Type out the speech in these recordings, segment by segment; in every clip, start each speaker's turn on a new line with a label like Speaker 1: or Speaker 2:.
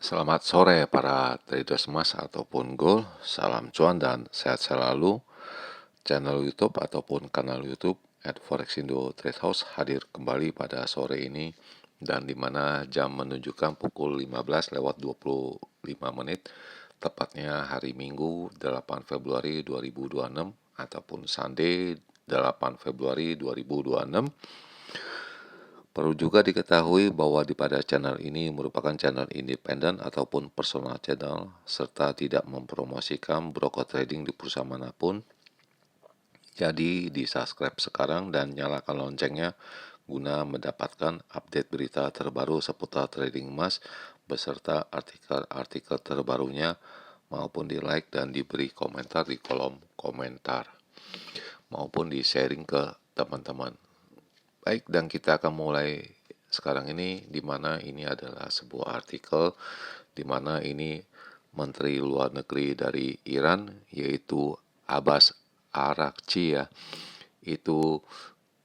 Speaker 1: Selamat sore para traders emas ataupun gold. Salam cuan dan sehat selalu. Channel YouTube ataupun kanal YouTube @forexindo Trade House hadir kembali pada sore ini dan dimana jam menunjukkan pukul 15 lewat 25 menit, tepatnya hari Minggu 8 Februari 2026 ataupun Sunday 8 Februari 2026. Perlu juga diketahui bahwa pada channel ini merupakan channel independen ataupun personal channel serta tidak mempromosikan broker trading di perusahaan manapun. Jadi di-subscribe sekarang dan nyalakan loncengnya guna mendapatkan update berita terbaru seputar trading emas beserta artikel-artikel terbarunya maupun di-like dan diberi komentar di kolom komentar maupun di-sharing ke teman-teman. Baik, dan kita akan mulai sekarang ini, di mana ini adalah sebuah artikel di mana ini Menteri Luar Negeri dari Iran, yaitu Abbas Araghchi ya, itu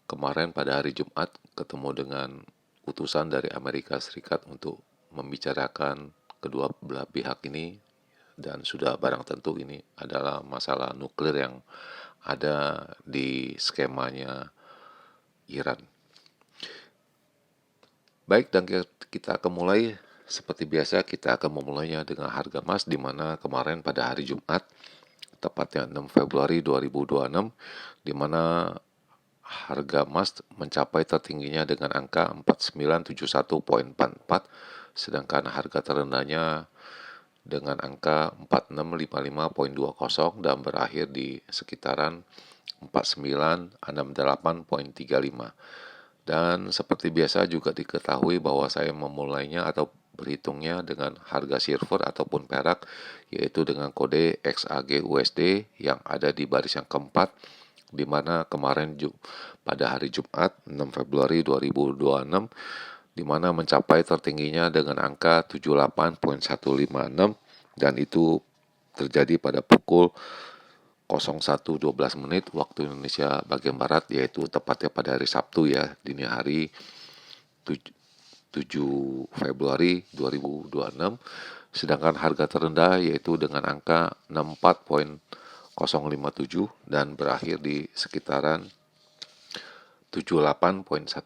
Speaker 1: kemarin pada hari Jumat ketemu dengan utusan dari Amerika Serikat untuk membicarakan kedua belah pihak ini, dan sudah barang tentu ini adalah masalah nuklir yang ada di skemanya Iran. Baik, dan kita akan mulai seperti biasa. Kita akan memulainya dengan harga emas di mana kemarin pada hari Jumat, tepatnya 6 Februari 2026, di mana harga emas mencapai tertingginya dengan angka 4971,44, sedangkan harga terendahnya dengan angka 4655,20 dan berakhir di sekitaran 4968,35. Dan seperti biasa juga diketahui bahwa saya memulainya atau berhitungnya dengan harga silver ataupun perak, yaitu dengan kode XAG USD yang ada di baris yang keempat, di mana kemarin pada hari Jumat 6 Februari 2026, di mana mencapai tertingginya dengan angka 78,156, dan itu terjadi pada pukul 01.12 menit waktu Indonesia bagian Barat, yaitu tepatnya pada hari Sabtu ya, dini hari 7 Februari 2026. Sedangkan harga terendah yaitu dengan angka 64,057 dan berakhir di sekitaran 78,10.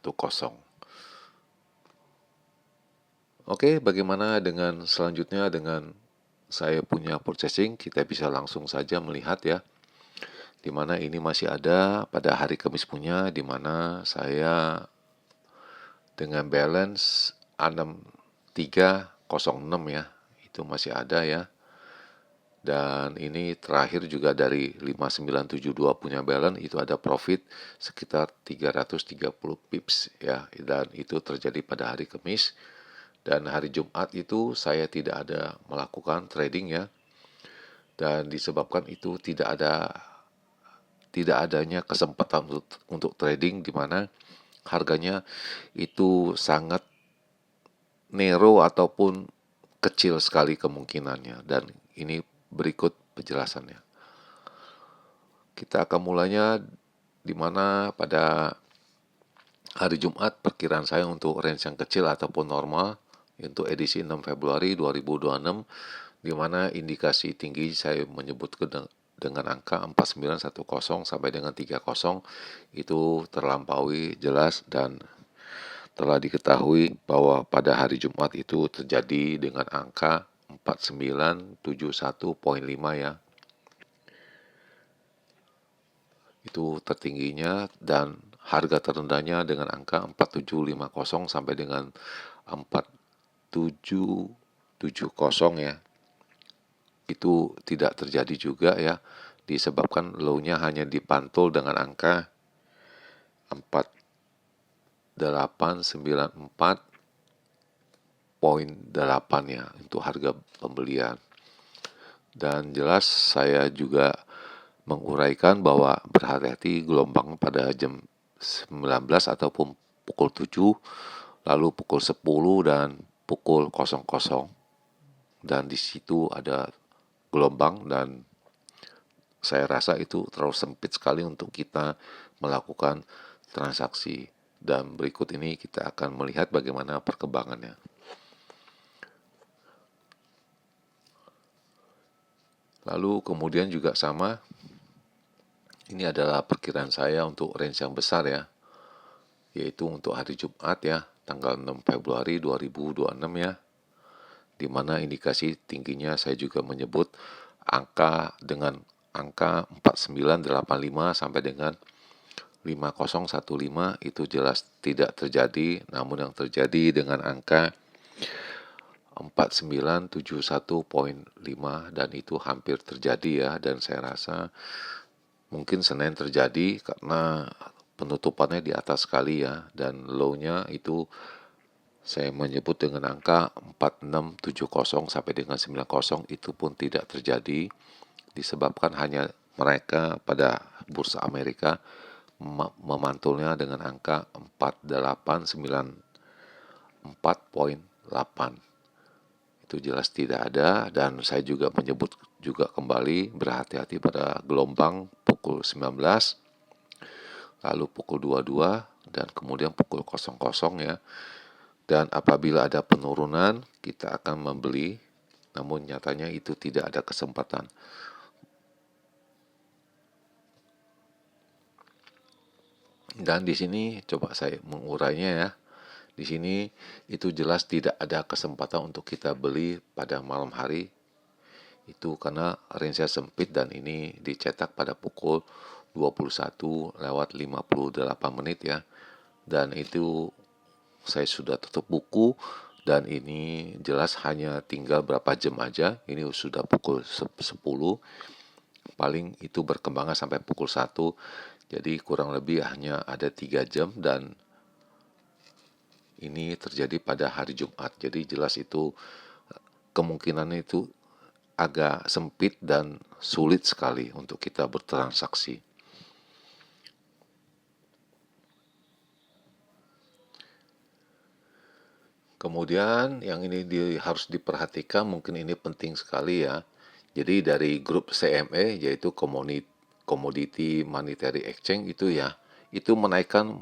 Speaker 1: Oke, bagaimana dengan selanjutnya dengan saya punya purchasing? Kita bisa langsung saja melihat ya, di mana ini masih ada pada hari Kamis punya, di mana saya dengan balance 6306 ya, itu masih ada ya. Dan ini terakhir juga dari 5972 punya balance, itu ada profit sekitar 330 pips ya, dan itu terjadi pada hari Kamis. Dan hari Jumat itu saya tidak ada melakukan trading ya, dan disebabkan itu tidak adanya kesempatan untuk trading, di mana harganya itu sangat narrow ataupun kecil sekali kemungkinannya, dan ini berikut penjelasannya. Kita akan mulainya di mana pada hari Jumat perkiraan saya untuk range yang kecil ataupun normal untuk edisi 6 Februari 2026, di mana indikasi tinggi saya menyebut dengan angka 4910 sampai dengan 30 itu terlampaui jelas, dan telah diketahui bahwa pada hari Jumat itu terjadi dengan angka 4971,5 ya. Itu tertingginya, dan harga terendahnya dengan angka 4750 sampai dengan 4770 ya. Itu tidak terjadi juga ya, disebabkan low-nya hanya dipantul dengan angka 4894,8 ya untuk harga pembelian. Dan jelas saya juga menguraikan bahwa berhati-hati gelombang pada jam 19 ataupun pukul 7, lalu pukul 10 dan pukul 00. Dan di situ ada gelombang, dan saya rasa itu terlalu sempit sekali untuk kita melakukan transaksi. Dan berikut ini kita akan melihat bagaimana perkembangannya. Lalu kemudian juga sama, ini adalah perkiraan saya untuk range yang besar ya, yaitu untuk hari Jumat ya, tanggal 6 Februari 2026 ya, di mana indikasi tingginya saya juga menyebut angka dengan angka 4985 sampai dengan 5015 itu jelas tidak terjadi, namun yang terjadi dengan angka 4971,5 dan itu hampir terjadi ya, dan saya rasa mungkin Senin terjadi karena penutupannya di atas sekali ya, dan low-nya itu saya menyebut dengan angka 4670 sampai dengan 90 itu pun tidak terjadi disebabkan hanya mereka pada bursa Amerika memantulnya dengan angka 4894,8. Itu jelas tidak ada, dan saya juga menyebut juga kembali berhati-hati pada gelombang pukul 19, lalu pukul 22, dan kemudian pukul 00 ya. Dan apabila ada penurunan, kita akan membeli, namun nyatanya itu tidak ada kesempatan. Dan di sini coba saya mengurainya ya. Di sini itu jelas tidak ada kesempatan untuk kita beli pada malam hari. Itu karena range-nya sempit dan ini dicetak pada pukul 21:58 ya. Dan itu saya sudah tutup buku dan ini jelas hanya tinggal berapa jam aja. Ini sudah pukul 10. Paling itu berkembangnya sampai pukul 1. Jadi kurang lebih hanya ada 3 jam dan ini terjadi pada hari Jumat. Jadi jelas itu kemungkinannya itu agak sempit dan sulit sekali untuk kita bertransaksi. Kemudian yang ini harus diperhatikan, mungkin ini penting sekali ya. Jadi dari grup CME yaitu Commodity Monetary Exchange itu ya, itu menaikkan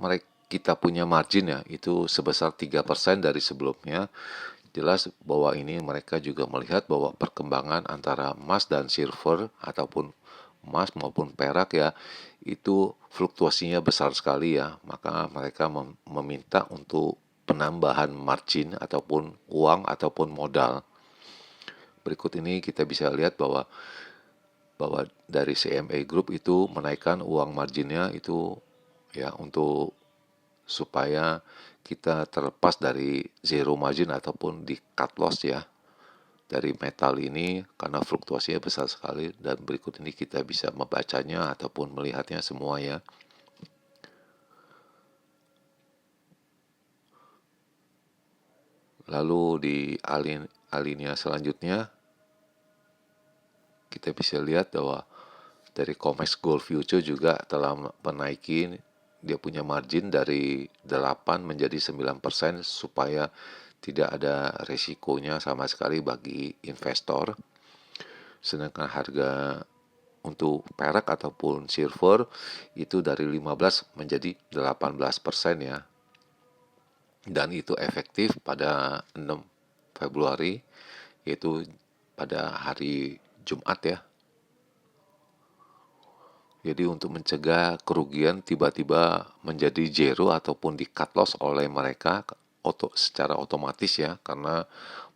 Speaker 1: kita punya margin ya, itu sebesar 3% dari sebelumnya. Jelas bahwa ini mereka juga melihat bahwa perkembangan antara emas dan silver ataupun emas maupun perak ya, itu fluktuasinya besar sekali ya. Maka mereka meminta untuk penambahan margin ataupun uang ataupun modal. Berikut ini kita bisa lihat bahwa dari CME Group itu menaikkan uang marginnya itu ya untuk supaya kita terlepas dari zero margin ataupun di cut loss ya dari metal ini karena fluktuasinya besar sekali, dan berikut ini kita bisa membacanya ataupun melihatnya semua ya. Lalu di alinea selanjutnya kita bisa lihat bahwa dari COMEX Gold Future juga telah menaiki dia punya margin dari 8 menjadi 9% supaya tidak ada resikonya sama sekali bagi investor. Sedangkan harga untuk perak ataupun silver itu dari 15 menjadi 18% ya. Dan itu efektif pada 6 Februari, yaitu pada hari Jumat ya. Jadi untuk mencegah kerugian tiba-tiba menjadi zero ataupun di cut loss oleh mereka secara otomatis ya, karena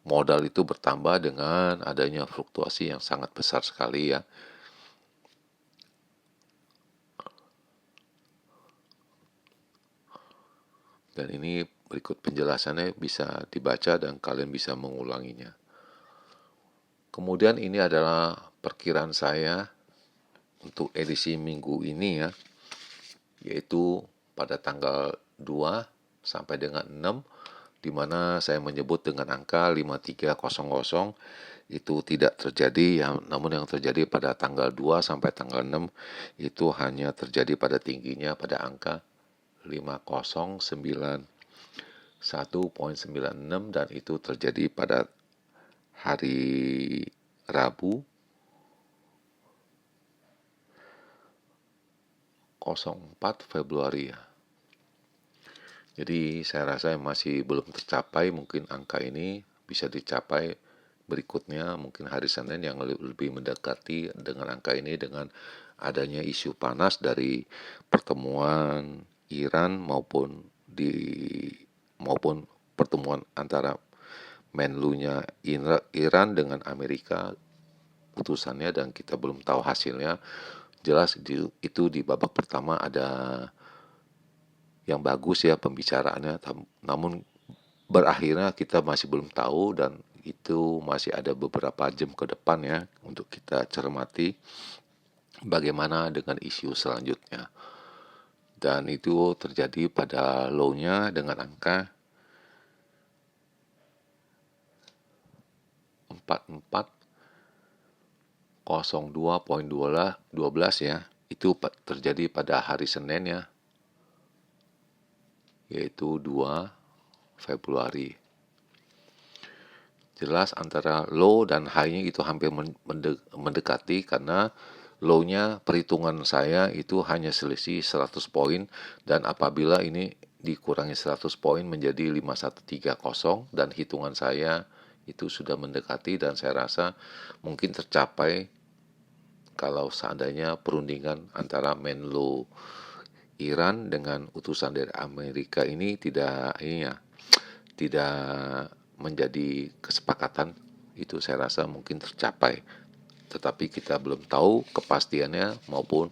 Speaker 1: modal itu bertambah dengan adanya fluktuasi yang sangat besar sekali ya. Dan ini berikut penjelasannya bisa dibaca dan kalian bisa mengulanginya. Kemudian ini adalah perkiraan saya untuk edisi minggu ini ya, yaitu pada tanggal 2 sampai dengan 6, di mana saya menyebut dengan angka 5300 itu tidak terjadi ya, namun yang terjadi pada tanggal 2 sampai tanggal 6 itu hanya terjadi pada tingginya pada angka 5091,96 dan itu terjadi pada hari Rabu 04 Februari ya. Jadi saya rasa masih belum tercapai, mungkin angka ini bisa dicapai berikutnya, mungkin hari Senin yang lebih mendekati dengan angka ini, dengan adanya isu panas dari pertemuan Iran maupun pertemuan antara Menlunya Iran dengan Amerika, putusannya, dan kita belum tahu hasilnya. Jelas itu di babak pertama ada yang bagus ya pembicaraannya, namun berakhirnya kita masih belum tahu, dan itu masih ada beberapa jam ke depan ya untuk kita cermati bagaimana dengan isu selanjutnya. Dan itu terjadi pada low-nya dengan angka 4402.12 ya. Itu terjadi pada hari Senin ya, yaitu 2 Februari. Jelas antara low dan high-nya itu hampir mendekati, karena low-nya perhitungan saya itu hanya selisih 100 poin, dan apabila ini dikurangi 100 poin menjadi 5130, dan hitungan saya itu sudah mendekati, dan saya rasa mungkin tercapai kalau seandainya perundingan antara Menlu Iran dengan utusan dari Amerika ini tidak menjadi kesepakatan, itu saya rasa mungkin tercapai. Tetapi kita belum tahu kepastiannya maupun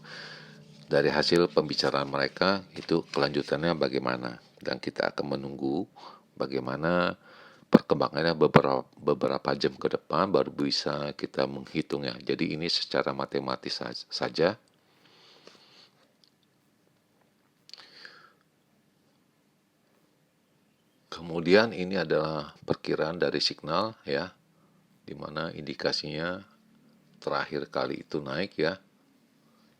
Speaker 1: dari hasil pembicaraan mereka itu kelanjutannya bagaimana. Dan kita akan menunggu bagaimana perkembangannya beberapa jam ke depan baru bisa kita menghitungnya. Jadi ini secara matematis saja. Kemudian ini adalah perkiraan dari signal ya, di mana indikasinya terakhir kali itu naik ya,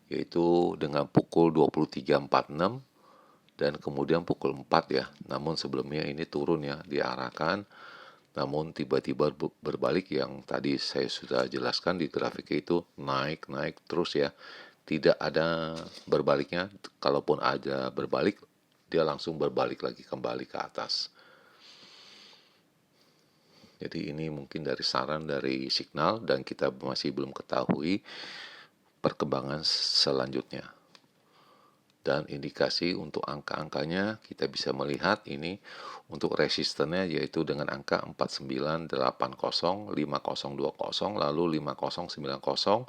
Speaker 1: yaitu dengan pukul 23.46 dan kemudian pukul 4 ya. Namun sebelumnya ini turun ya, diarahkan, namun tiba-tiba berbalik, yang tadi saya sudah jelaskan di grafik itu naik terus ya. Tidak ada berbaliknya, kalaupun ada berbalik dia langsung berbalik lagi kembali ke atas. Jadi ini mungkin dari saran dari signal, dan kita masih belum ketahui perkembangan selanjutnya. Dan indikasi untuk angka-angkanya kita bisa melihat ini untuk resistennya yaitu dengan angka 4980, 5020, lalu 5090,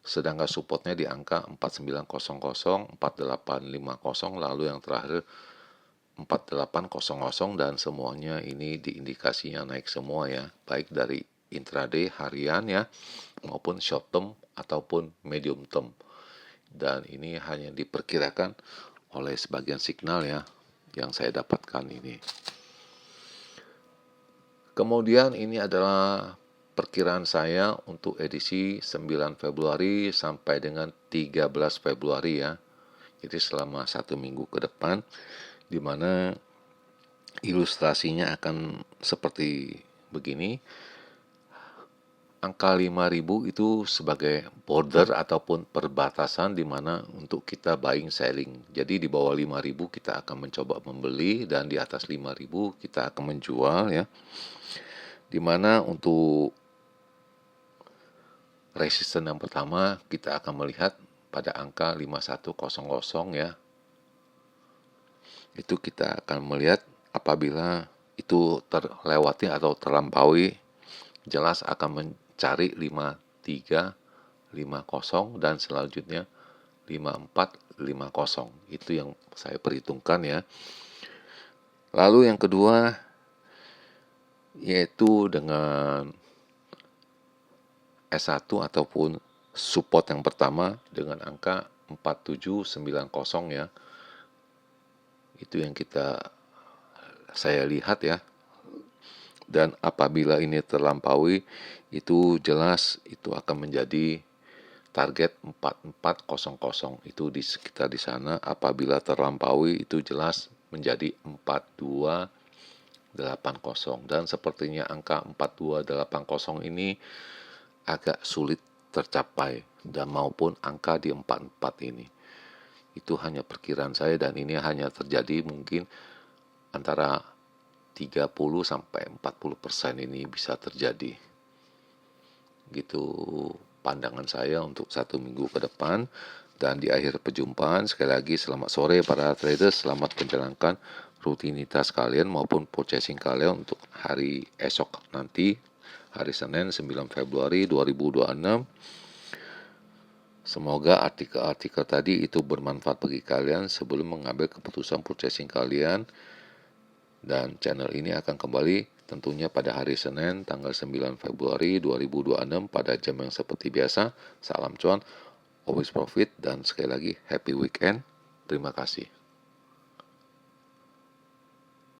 Speaker 1: sedangkan supportnya di angka 4900, 4850, lalu yang terakhir 4800, dan semuanya ini diindikasinya naik semua ya, baik dari intraday harian ya maupun short term ataupun medium term. Dan ini hanya diperkirakan oleh sebagian signal ya yang saya dapatkan ini. Kemudian ini adalah perkiraan saya untuk edisi 9 Februari sampai dengan 13 Februari ya. Jadi selama 1 minggu ke depan, di mana ilustrasinya akan seperti begini. Angka 5.000 itu sebagai border ataupun perbatasan di mana untuk kita buying selling. Jadi di bawah 5.000 kita akan mencoba membeli, dan di atas 5.000 kita akan menjual ya. Di mana untuk resisten yang pertama kita akan melihat pada angka 5100 ya. Itu kita akan melihat apabila itu terlewati atau terlampaui, jelas akan mencari 5350 dan selanjutnya 5450. Itu yang saya perhitungkan ya. Lalu yang kedua yaitu dengan S1 ataupun support yang pertama dengan angka 4790 ya. Itu yang saya lihat ya. Dan apabila ini terlampaui, itu jelas itu akan menjadi target 4400. Itu di sekitar di sana. Apabila terlampaui itu jelas menjadi 4280. Dan sepertinya angka 4280 ini agak sulit tercapai, dan maupun angka di 44 ini. Itu hanya perkiraan saya, dan ini hanya terjadi mungkin antara 30-40% ini bisa terjadi. Gitu pandangan saya untuk 1 minggu ke depan. Dan di akhir perjumpaan, sekali lagi selamat sore para traders, selamat menjalankan rutinitas kalian maupun purchasing kalian untuk hari esok nanti, hari Senin 9 Februari 2026. Semoga artikel-artikel tadi itu bermanfaat bagi kalian sebelum mengambil keputusan purchasing kalian. Dan channel ini akan kembali tentunya pada hari Senin tanggal 9 Februari 2026 pada jam yang seperti biasa. Salam cuan, always profit, dan sekali lagi happy weekend. Terima kasih.